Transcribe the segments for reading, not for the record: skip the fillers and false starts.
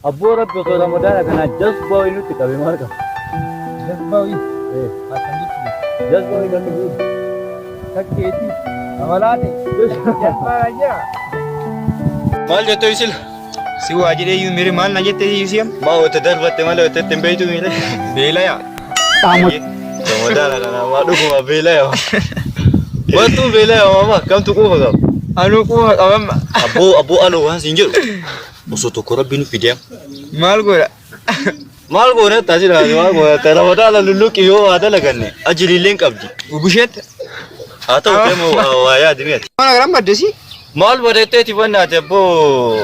Abboo rabbi osoo ramadaana kana jazbaa nutti qabe maal qaba? Jazbaa akkamitti? Jazbaa kan nuti takkeeti amalaate jazbaa jira. Maal jettu isil? Si waajjiree iyyuu miri maal na jettee iyyuu maa wata darbatte malee wata ittiin beeytu miire. beela yaa. Ramadaana kana waa dhuguma beela yaa. Wantu beela yaa mama kamtu quufa qaba. Anuu quufa qabamma. Abboo aloo waan siin jedhu. Osoo tokko rabbi nu fidee. Maal godha? Maal goone taasisa maal goone Ramadaana lulluqi yoo waa dalaganne ajiliilleen qabdi. Ubusheet. Haa ta'u deemu waa yaadimee. Mana garam baddesi? Maal badetteeti wannaati abboo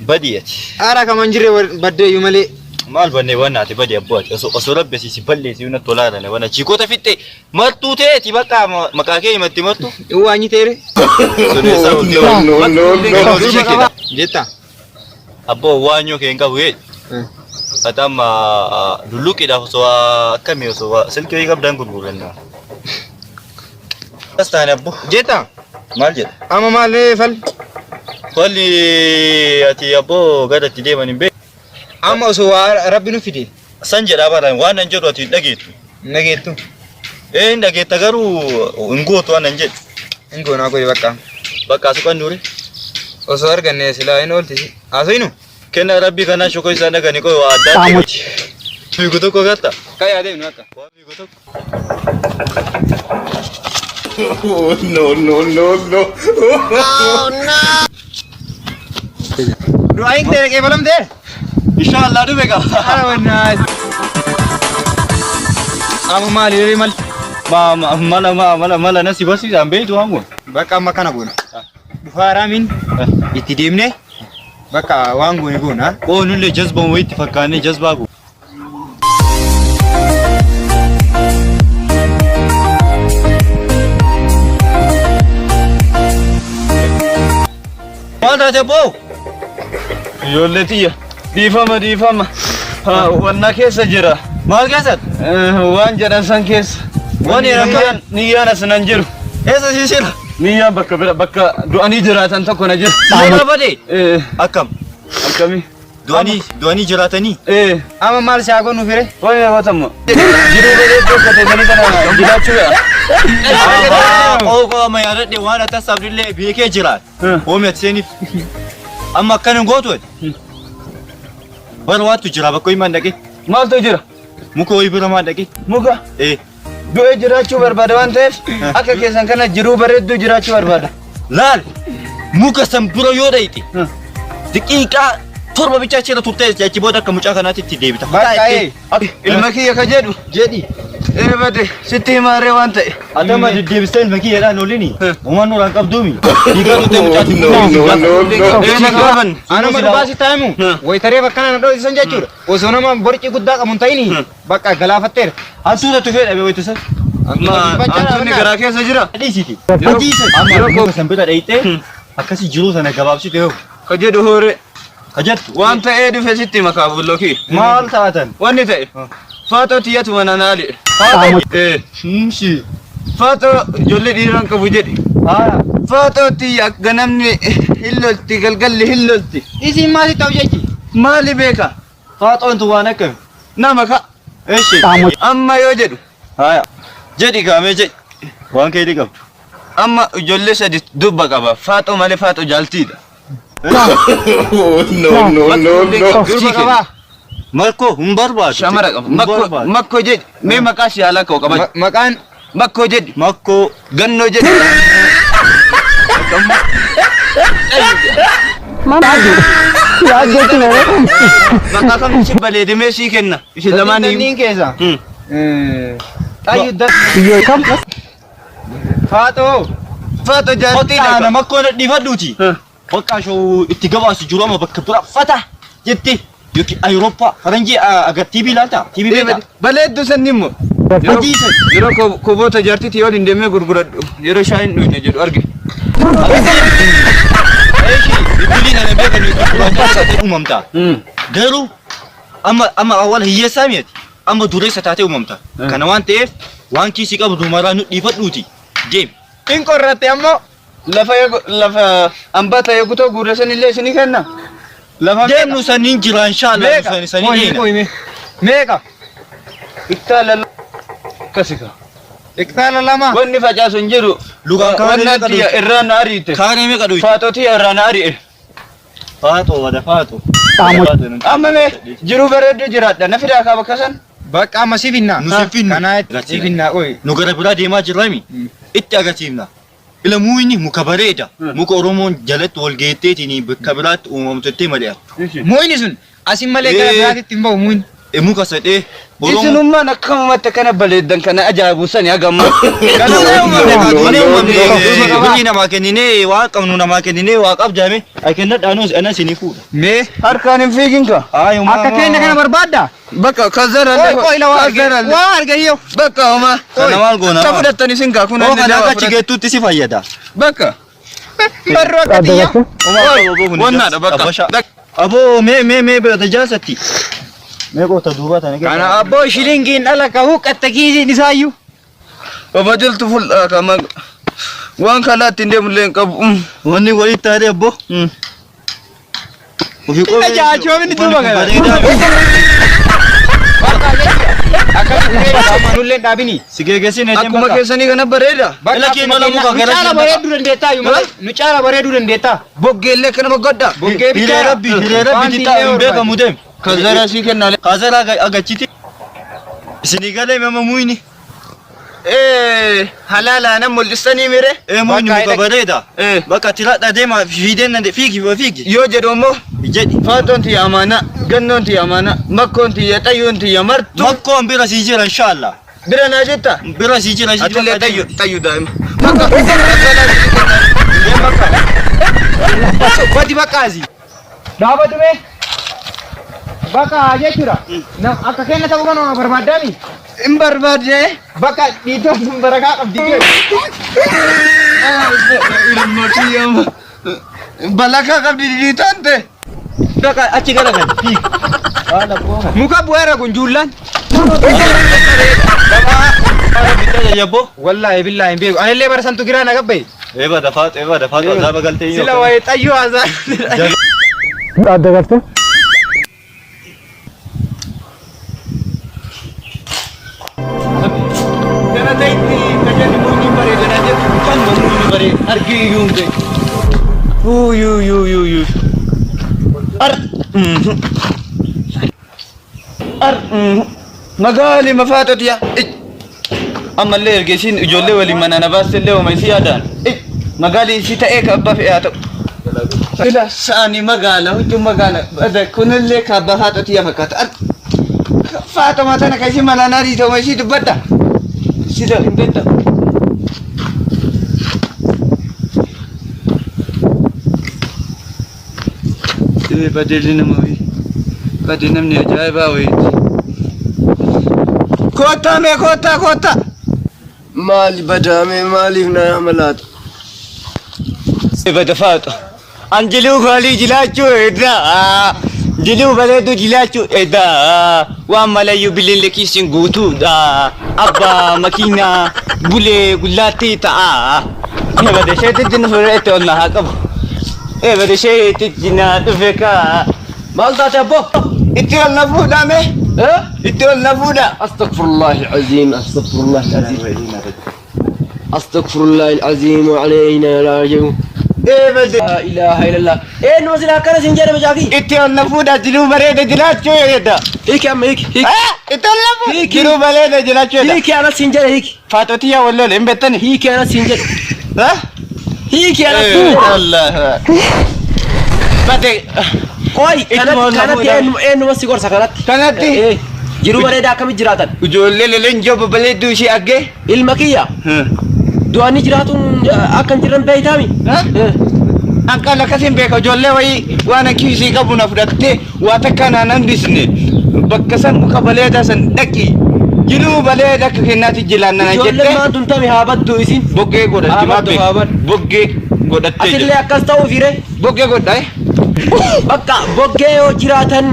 badiyati. Aara kaman jirre baddee iyyuu malee. Maal bannee wannaati badii abboo ati osoo rabbi si balleessi una tolaadhane wanna chiikota fitte martuu ta'eeti bakka maqaa kee himatti martu. Waanyi teere. No. Jetta. Abboo waanyoo kee hin qabu jedhu. Fatama lulluqiidhaaf osoo akkamii osoo silkii qabdan gurguranna. Kastaan abboo. Jetta. Maal jedha? Amma maal fal? Falli ati abboo gadatti deeman hin beeku. Amma osoo rabbi nu fide. San jedhaa baraan waan nan jedhu ati hin dhageettu. Nageettu. Hin dhageetta garuu hin gootu waan nan jedhu. Hin goonaa godhe bakka. Bakka asu kan duure. Osoo arganne silaa hin oolti. Haasa'inu. Kenna rabbi kanaa shokoo isaa dhagani koo waa addaa ta'e. Miigu tokko gatta. Kan yaadeen akka. Waa miigu tokko. No. Oh no. Drawing tere ke balam de. Inshallah dubega. Oh nice. Amma mal. Mala nasi basi ambe itu amun. Bakka amma kana goona. Dufaaramin itti deemne bakka waan goone goona. Oh nulle jazba mo itti fakkaane jazba go. Wanda te bo. Ijoolleetiyya dhiifama wanna keessa jira. Maal keessat? Waan jedhan san keessa. Wani ramdan Niyyaan as nan jiru. eessa sisila? Niyyaan bakka du'anii jiraatan tokko na jira. Sila bade? Akkam? Akkami? Du'anii jiraatanii? Amma maal si hagoonu fire? Wani yabatamma. Jiruu bareedduu akka ta'e kana jiraachuu yaa. Oo amma yaadadhe waan atas abdillee beekee jiraat. Oomi ati seeniif. Amma akkan hin gootu ati. Bara waatu jira bakka himaan dhaqee. Maaltu jira? Muka wayii bira maan dhaqee. Muka? Du'ee jiraachuu barbaada waan ta'eef akka keessan kana jiruu bareedduu jiraachuu barbaada. Laal muka san bira yoo dhayite daqiiqaa torba bichaa achirra turtee achi booda akka mucaa kanaatti itti deebita. Bakka ilma kiyya ka jedhu jedhi. Bade sitti himaaree waan ta'e. Adama deddeebistee ilma kiyyaadhaan oolini. Uumaan nuraan qabduumi. Dhiigaa tutee mucaatti qaban. Anuma dhugaasi taa'imu. Waytaree bakka kana dho'isan jechuudha. Osoo nama borcii guddaa qabu hin ta'ini bakka galaafatteera. Hantuuta tufee dhabe waytisan. Hantuunni garaa keessa jira. Dhiisiti. Amma yeroo san bira dhayitee akkasii jiruu sana gabaabsite yoo. Ka jedhu hoore. Ka jettu. Waan ta'ee dhufe sitti makaa bullokii. Maal taatan? Wanni ta'e. Faatoo tiyyatu mana naali. Faatoo ijoollee dhiiraan qabu jedhi. Faatoo tiyya ganamni hillolti galgalli hillolti. Isiin maali ta'u jechi? Maali beeka? Faaxoon tu waan akkami? Nama ka. Eeshi. Amma yoo jedhu. Jedhi kaamee jedhi. Waan kee qabdu. Amma ijoollee sadi dubba qaba. Faatoo malee faatoo jaaltiidha. No. Dubba qaba. Makko hin barbaadu. Shamara qaba. Makko jedhi. Mee maqaa si haala koo qaba. Maqaan Makko jedhi. Makko. Gannoo jedhi. Maqaa kam si bareedimee sii kenna. Isin lamaan Niin keessa. Tayyuu Faatoo. Faatoo jaaltiidha. Ana makkoo na dhiifadhuuti. Bakka shoo itti gabaasu jiru amma bakka bira fata jetti. Yookiin Awurooppaa faranjii agartii biilaalta. TV beektaa. Bareedduu sanni immoo. Yeroo koboota jaartiitti yoo dindeemee gurguradhu yeroo shaayiin dhuyne jedhu arge. Ibiliin ana beekan gurgurata uumamta. Garuu amma awwaal hiyyeessaa miti. Amma dureessa taatee uumamta. Kana waan ta'eef waan kiisii qabdu maraa nu dhiifadhuuti. Deemi. In qorratte ammoo lafa hambaa ta'e kutoo guurreessan illee isinii kenna. Lafa Deemnu saniin jira inshallah. Sanii deena. Meeqa? Iktaala kasika. Iktaala lama. Wanni facaasu hin jiru. Lugaan Wanna tiya irraa na ariite. Kaanee meeqa dhuyi? Faatoti irraa na ari'e. Faatoo wada faatoo. Amma mee jiru bareedu jiraadha. Na fidaa kaaba kasan. Bakka amma sifinna. Nu sifinna. Kana sifinna qoy. Nu gara biraa deemaa jirrami. Itti agarsiifna. Ila muuyni muka bareeda. Muka Oromoon jalatti wal geetteetiin bakka biraatti uumamtettee mali'a. Muyni sun asin malee gara biraatitti hin ba'u muyni. Muka sadhee. Isinummaan akkamumatti kana bareedan kana ajaa'ibu sani hagamma. Kana uumamne namaa kenninee waa qabnu namaa kenninee waa qabjaame akennadhaanos ana isinii fuudha. Mee Harkaan hin fiigin ka. akka keenya kana barbaadda? Bakka kazarallee. Qoy la waa argayyoo. Bakka homa. Kana maal goona? Ka fudhattani sin kaa kun Kana akka achi geettuutti si fayyada. Bakka. Barroo akkatiyya. Wannaadha bakka. Aboo mee bada jaasatti. Mee goota duuba tana Kana abboo shilingiin dhala ka huqqatta kiisiin isaayyuu. Obajiltu fuldhaa kama waan kalaatti hin deemullee hin qabu. wanni walitti taatee abbo. Ofii qophee. Jaachoomni duuba kana. Akkanullee dhaabini. Si geeggeessine Akkuma keessanii kana bareeda. Ila keenya lamu ka Nu caala bareeduu dandeettaa yoo malee. Nu caala bareeduu dandeettaa. Boggeellee kana godha. Boggee Hiree rabbi titaa hin beekamu deem. Kazara sii kennaalee. Kazara agachiti. Isinii galee mama muyni. Halaalaan mul'istanii mire. Muyni muka bareeda. Eh. Bakka tiradha deema fiideen nande fiigi. Yoo jedhu immoo Jedhi. faatoon tiyya amaana, gannoon tiyya amaana, makkoon tiyya, xayyuun tiyya martu. Makkoon bira sii jira inshallah. Bira naa jetta. Bira sii jira. Atillee xayyu daa'ima. Bati bakkaasi. Dhaabatu mee. Bakka jechuudha. Akka keenya ta'uu kana barbaaddaami. Hin barbaadde. Bakka dhiitoon sun barakaa qabdi. Ilma tiyya balakaa qabdi dhiitaan ta'e. Bakka achi gara kan fiigi. Muka bu'eera kun juullaan. Yabbo. Wallahi billahi hin beeku. Anillee bara santu giraa na gabbaye. Eba dafaat azaba galtee Sila waa'ee xayyoo haasaa. Adda galtee? Kana ta'etti kajalli murni bareedana jedhu kan murni bareed argii iyyuu ta'e. Yuu. Magaali mafaatotiya. Ammallee ergeesiin ijoollee waliin mana na baastellee hooma isii yaadaan. Magaali si ta'ee ka abbaa fe'aa ta'u. Ila sa'anii magaala huccuu magaala kunillee ka abbaa faatotiya fakkaata. Faatoma tana kasi malaanaa ta'uma isii dubbadda. Sida hin beekta. Badeelli nama wayii. Badee namni ajaa'ibaa wayiiti. Koottaa. Maali badaame maaliif na amalaata? Bada faatu. An jiluu gaalii jilaachuu edda. Jiluu bareedu jilaachuu edda. Waan malayyuu bilillee kiisiin guutuudha. Abbaa makiinaa bulee gullaattii ta'a. Bada isheetitti nu fudhate ol na haa qabu. Bada isheetitti na dhufe kaa. Maal taate abbo? Itti ol na fuudhame. Itti ol na fuudha. أستغفر الله العظيم أستغفر الله العظيم وعلينا لا يرجو Bada. لا إله إلا الله إيه نوزل كان سنجر بجاكي Itti ol na fuudha jiluu bareeda jilaachuu edda. هيك يا عم هيك Itti ol na fuudha. Jiluu bareeda jilaachuu edda. هيك أنا سنجر هيك Faatotiya walloole hin beektani. هيك أنا سنجر Ha? هيك أنا سنجر Allah. Bade. قوي كانت إيه نوسي قرصة كانت Kanatti. إيه جرو بريدا كم جراتن Ijoollee leleen jobba bareedduu ishee argee. المكية دواني جراتون أكن جرن بيتامي Akka lakkasiin beeka ijoollee wayii waan kiisii qabu na fudhattee waa takka naan hambisne bakka san muka bareedaa san dhaqi. Jiluu bareeda akka kennaatti jilaannana جولة jettee ما تنتمي هابدو إسين boggee godhatti Haabaddu, haabaddu. boggee godhattee أتلي jira. أكستاو فيره Boggee godhaa bakka boggee yoo jiraatan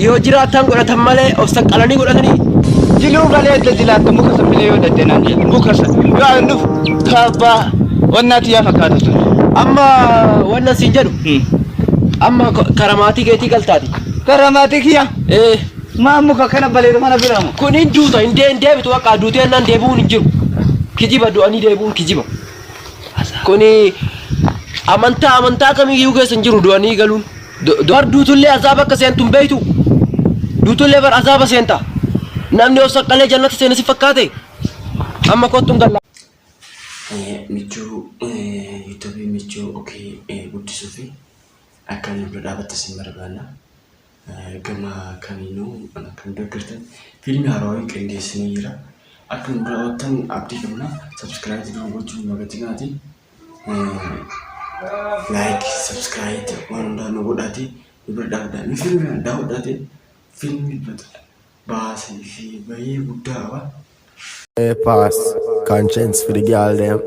yoo jiraatan godhatan malee of saqqalanii godhatanii jiluu bareeda jilaatta muka san bilee yoo dhatte naan jedhe muka san yoo annuuf kaabbaa wannaati yaa fakkaata sun. amma wannan siin jedhu Amma karamaatii keetii galtaati. Karamaatii kiyya. Muka kana bareedu mana biramu. Kun hin duuta hin deebitu akka duutee ennaan deebi'uun hin jiru. Kijiba du'anii deebi'uun kijiba. Kuni amantaa kamiyyuu keessa hin jiru du'anii galuun. Bar duutullee azaaba akka seentu hin beektu. Duutullee bar azaaba seenta. Namni of saqqalee jannata seena si fakkaate. Amma kottuun galla. Michuu yuutuubii michuu guddisuu fi akka inni bira dhaabatte sin barbaanna. Gama kamiinuu kan deeggartan fiilmii haarawaa qindeessinee jira. Akka nu daawwattan abdii qabna. Subscribe gochuun magatti gaati. Like, subscribe waan hundaa nu godhaati. Nu bira dhaabadhaa. Nu fiilmii daawwadhaate fiilmii baasii fi baay'ee guddaa qaba. Pass conscience for the girl them.